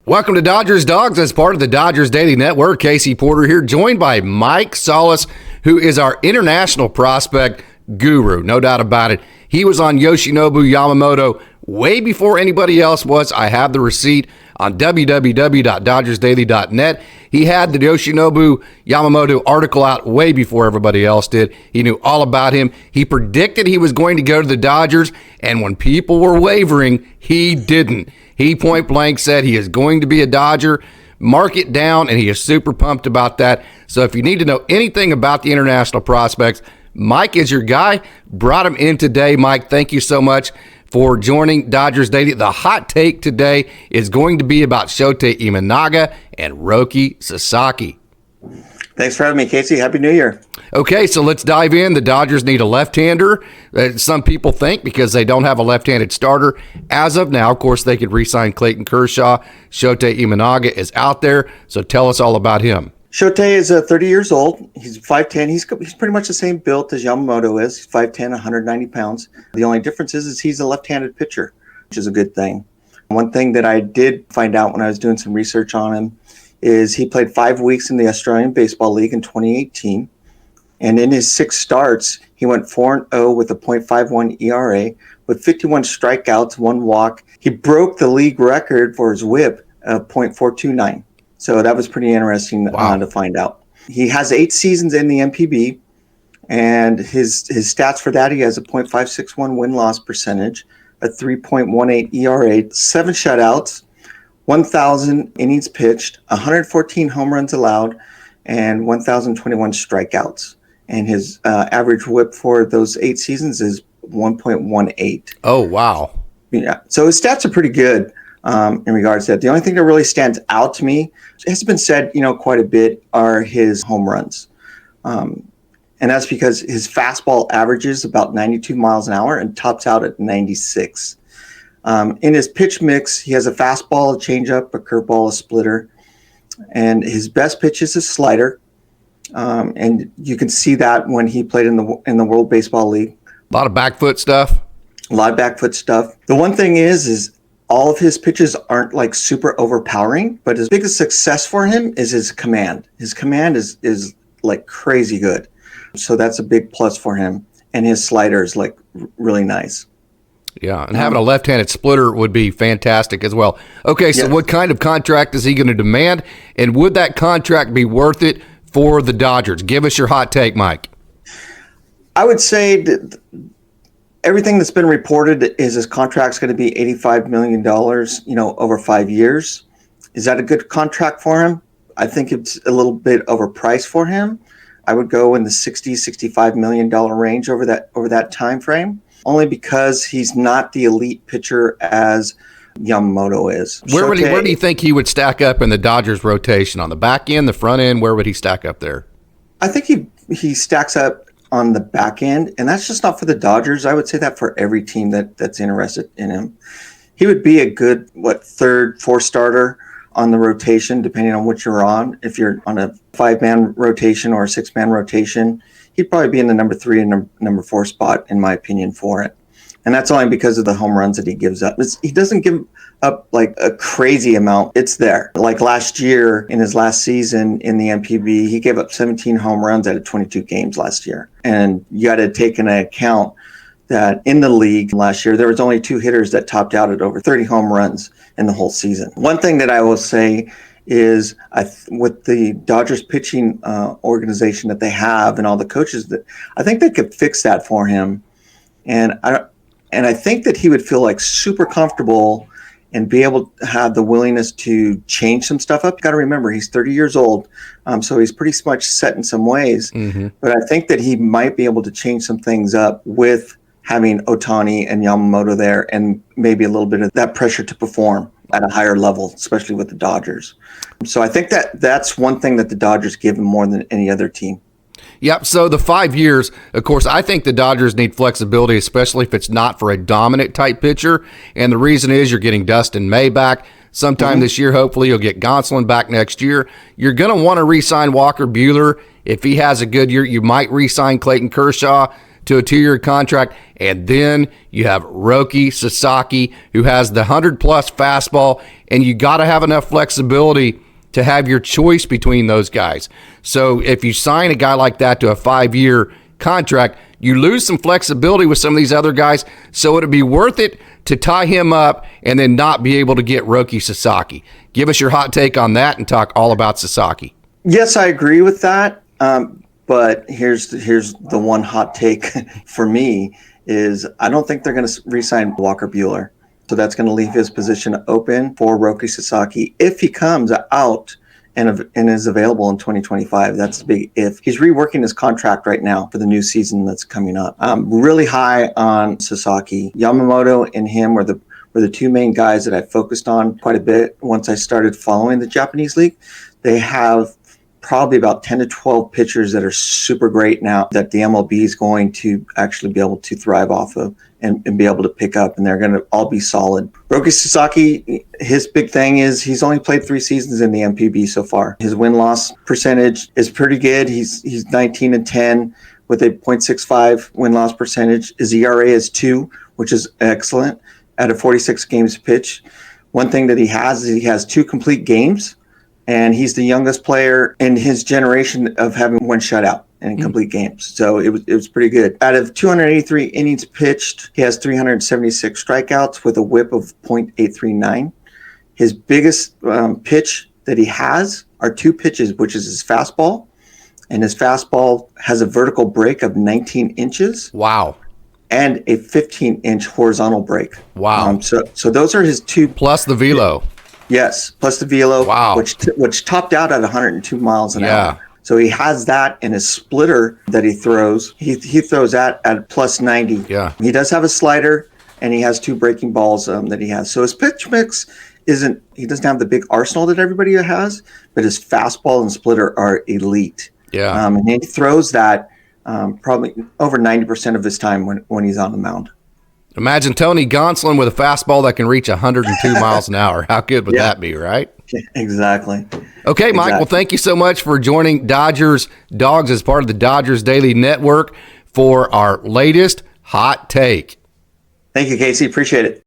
Welcome to Dodgers Dogs as part of the Dodgers Daily Network. Casey Porter here, joined by Mike Solis, who is our international prospect guru, no doubt about it. He was on Yoshinobu Yamamoto way before anybody else was. I have the receipt on www.dodgersdaily.net. He had the Yoshinobu Yamamoto article out way before everybody else did. He knew all about him. He predicted he was going to go to the Dodgers, and when people were wavering, he didn't. He point blank said he is going to be a Dodger. Mark it down, and he is super pumped about that. So if you need to know anything about the international prospects, Mike is your guy. Brought him in today. Mike, thank you so much for joining Dodgers Daily. The hot take today is going to be about Shota Imanaga and Roki Sasaki. Thanks for having me, Casey. Happy New Year. Okay, so let's dive in. The Dodgers need a left-hander. Some people think because they don't have a left-handed starter. As of now, of course, they could re-sign Clayton Kershaw. Shota Imanaga is out there, so tell us all about him. Shota is 30 years old. He's 5'10". He's pretty much the same built as Yamamoto is. He's 5'10", 190 pounds. The only difference is he's a left-handed pitcher, which is a good thing. One thing that I did find out when I was doing some research on him is he played 5 weeks in the Australian Baseball League in 2018. And in his 6 starts, he went 4-0 with a .51 ERA, with 51 strikeouts, 1 walk. He broke the league record for his WHIP of .429. So that was pretty interesting to find out. He has 8 seasons in the MPB, and his stats for that, he has a .561 win-loss percentage, a 3.18 ERA, 7 shutouts, 1,000 innings pitched, 114 home runs allowed, and 1,021 strikeouts. And his average WHIP for those 8 seasons is 1.18. Oh, wow. Yeah. So his stats are pretty good in regards to that. The only thing that really stands out to me, has been said, quite a bit, are his home runs. And that's because his fastball averages about 92 miles an hour and tops out at 96. In his pitch mix, he has a fastball, a changeup, a curveball, a splitter. And his best pitch is his slider. And you can see that when he played in the World Baseball League. A lot of back foot stuff. A lot of back foot stuff. The one thing is all of his pitches aren't like super overpowering, but his biggest success for him is his command. His command is like crazy good. So that's a big plus for him. And his slider is like really nice. Yeah, and having a left-handed splitter would be fantastic as well. Okay, so What kind of contract is he going to demand? And would that contract be worth it for the Dodgers? Give us your hot take, Mike. I would say that everything that's been reported is his contract's going to be $85 million, over 5 years. Is that a good contract for him? I think it's a little bit overpriced for him. I would go in the $60-65 million range over that time frame, only because he's not the elite pitcher as Yamamoto is. Where do you think he would stack up in the Dodgers rotation? On the back end, the front end, where would he stack up there? I think he stacks up on the back end, and that's just not for the Dodgers. I would say that for every team that's interested in him. He would be a good, 3rd, 4th starter on the rotation, depending on what you're on. If you're on a 5-man rotation or a 6-man rotation, he'd probably be in the number 3 and number 4 spot, in my opinion, for it. And that's only because of the home runs that he gives up. He doesn't give up like a crazy amount. It's there. Like last year, in his last season in the MPB, he gave up 17 home runs out of 22 games last year. And you got to take into account that in the league last year, there was only 2 hitters that topped out at over 30 home runs in the whole season. One thing that I will say is with the Dodgers pitching organization that they have and all the coaches, that I think they could fix that for him. And I think that he would feel like super comfortable and be able to have the willingness to change some stuff up. You got to remember, he's 30 years old, so he's pretty much set in some ways. Mm-hmm. But I think that he might be able to change some things up with having Ohtani and Yamamoto there, and maybe a little bit of that pressure to perform at a higher level, especially with the Dodgers. So I think that's one thing that the Dodgers give him more than any other team. Yep. So the 5 years, of course, I think the Dodgers need flexibility, especially if it's not for a dominant type pitcher. And the reason is you're getting Dustin May back sometime this year. Hopefully you'll get Gonsolin back next year. You're going to want to re-sign Walker Buehler. If he has a good year, you might re-sign Clayton Kershaw to a 2-year contract. And then you have Roki Sasaki, who has the 100-plus fastball, and you got to have enough flexibility to have your choice between those guys. So if you sign a guy like that to a 5-year contract, you lose some flexibility with some of these other guys. So it'd be worth it to tie him up and then not be able to get Roki Sasaki. Give us your hot take on that and talk all about Sasaki. Yes, I agree with that. But here's the one hot take for me is I don't think they're going to re-sign Walker Buehler. So that's going to leave his position open for Roki Sasaki if he comes out and is available in 2025. That's a big if. He's reworking his contract right now for the new season that's coming up. I'm really high on Sasaki. Yamamoto and him were the two main guys that I focused on quite a bit once I started following the Japanese league. They have probably about 10 to 12 pitchers that are super great now that the MLB is going to actually be able to thrive off of and be able to pick up, and they're going to all be solid. Roki Sasaki, his big thing is he's only played 3 seasons in the MPB so far. His win-loss percentage is pretty good. He's 19-10 with a .65 win-loss percentage. His ERA is 2, which is excellent out of 46 games pitched. One thing that he has is he has 2 complete games, and he's the youngest player in his generation of having 1 shutout in complete games. So it was pretty good. Out of 283 innings pitched, he has 376 strikeouts with a whip of .839. His biggest pitch that he has are 2 pitches, which is his fastball. And his fastball has a vertical break of 19 inches. Wow. And a 15-inch horizontal break. Wow. So those are his 2. Plus the velo. Yes, plus the velo, wow. which topped out at 102 miles an hour. So he has that in his splitter that he throws. He throws that at plus 90. Yeah. He does have a slider, and he has 2 breaking balls that he has. So his pitch mix he doesn't have the big arsenal that everybody has, but his fastball and splitter are elite. Yeah. And he throws that probably over 90% of his time when he's on the mound. Imagine Tony Gonsolin with a fastball that can reach 102 miles an hour. How good would that be, right? Exactly. Okay, Mike. Well, thank you so much for joining Dodgers Dogs as part of the Dodgers Daily Network for our latest hot take. Thank you, Casey. Appreciate it.